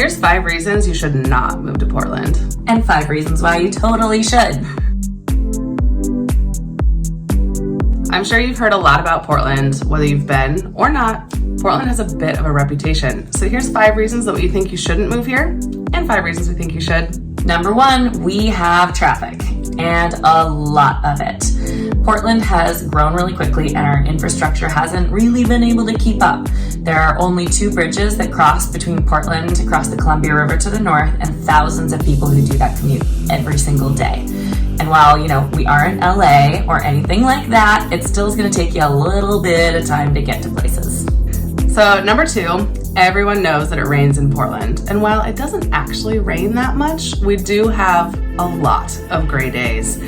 Here's 5 reasons you should not move to Portland. And 5 reasons why you totally should. I'm sure you've heard a lot about Portland, whether you've been or not. Portland has a bit of a reputation. So here's 5 reasons that we think you shouldn't move here, and 5 reasons we think you should. Number 1, we have traffic, and a lot of it. Portland has grown really quickly and our infrastructure hasn't really been able to keep up. There are only 2 bridges that cross between Portland to cross the Columbia River to the north, and thousands of people who do that commute every single day. And while, we aren't LA or anything like that, it still is going to take you a little bit of time to get to places. So number 2, everyone knows that it rains in Portland. And while it doesn't actually rain that much, we do have a lot of gray days.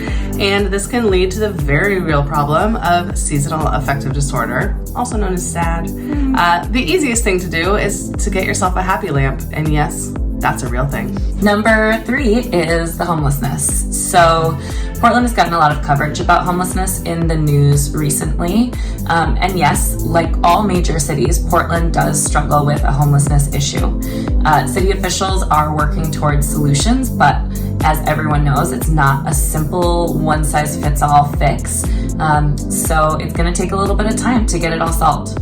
And this can lead to the very real problem of seasonal affective disorder, also known as SAD. The easiest thing to do is to get yourself a happy lamp. And yes, that's a real thing. Number 3 is the homelessness. So Portland has gotten a lot of coverage about homelessness in the news recently. And yes, like all major cities, Portland does struggle with a homelessness issue. City officials are working towards solutions, but as everyone knows, it's not a simple one-size-fits-all fix. So it's going to take a little bit of time to get it all solved.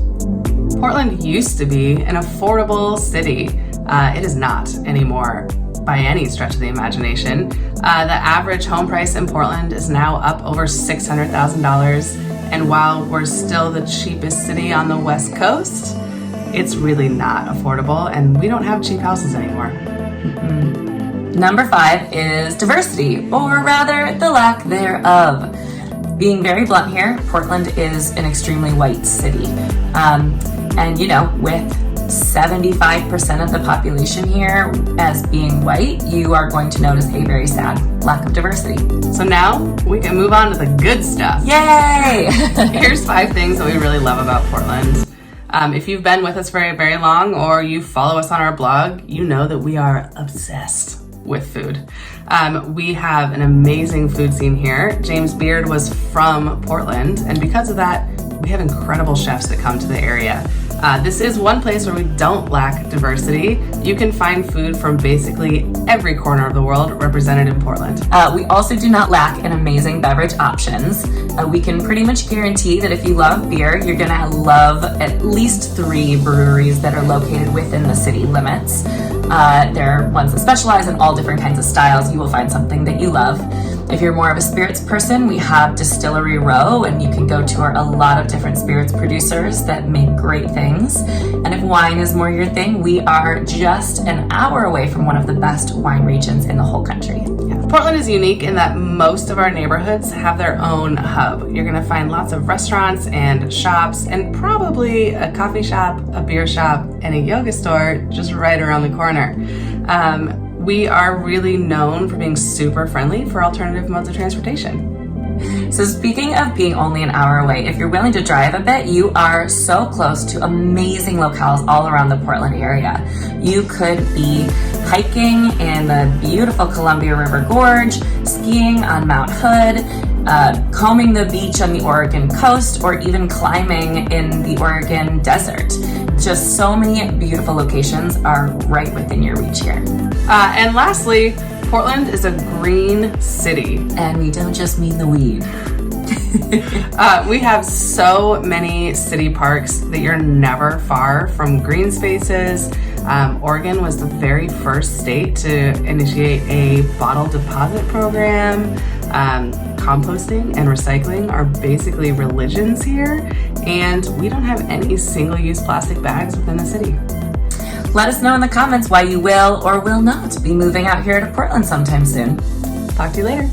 Portland used to be an affordable city. It is not anymore by any stretch of the imagination. The average home price in Portland is now up over $600,000. And while we're still the cheapest city on the West Coast, it's really not affordable, and we don't have cheap houses anymore. Number 5 is diversity, or rather the lack thereof. Being very blunt here, Portland is an extremely white city. And with 75% of the population here as being white, you are going to notice a very sad lack of diversity. So now we can move on to the good stuff. Yay! Here's 5 things that we really love about Portland. If you've been with us very, very long, or you follow us on our blog, you know that we are obsessed with food. We have an amazing food scene here. James Beard was from Portland, and because of that, we have incredible chefs that come to the area. This is one place where we don't lack diversity. You can find food from basically every corner of the world represented in Portland. We also do not lack in amazing beverage options. We can pretty much guarantee that if you love beer, you're gonna love at least 3 breweries that are located within the city limits. There are ones that specialize in all different kinds of styles. You will find something that you love. If you're more of a spirits person, we have Distillery Row, and you can go tour a lot of different spirits producers that make great things. And if wine is more your thing, we are just an hour away from one of the best wine regions in the whole country. Yeah. Portland is unique in that most of our neighborhoods have their own hub. You're gonna find lots of restaurants and shops, and probably a coffee shop, a beer shop, and a yoga store just right around the corner. We are really known for being super friendly for alternative modes of transportation. So speaking of being only an hour away, if you're willing to drive a bit, you are so close to amazing locales all around the Portland area. You could be hiking in the beautiful Columbia River Gorge, skiing on Mount Hood, combing the beach on the Oregon coast, or even climbing in the Oregon desert. Just so many beautiful locations are right within your reach here. And lastly, Portland is a green city. And we don't just mean the weed. We have so many city parks that you're never far from green spaces. Oregon was the very first state to initiate a bottle deposit program. Composting and recycling are basically religions here, and we don't have any single-use plastic bags within the city. Let us know in the comments why you will or will not be moving out here to Portland sometime soon. Talk to you later.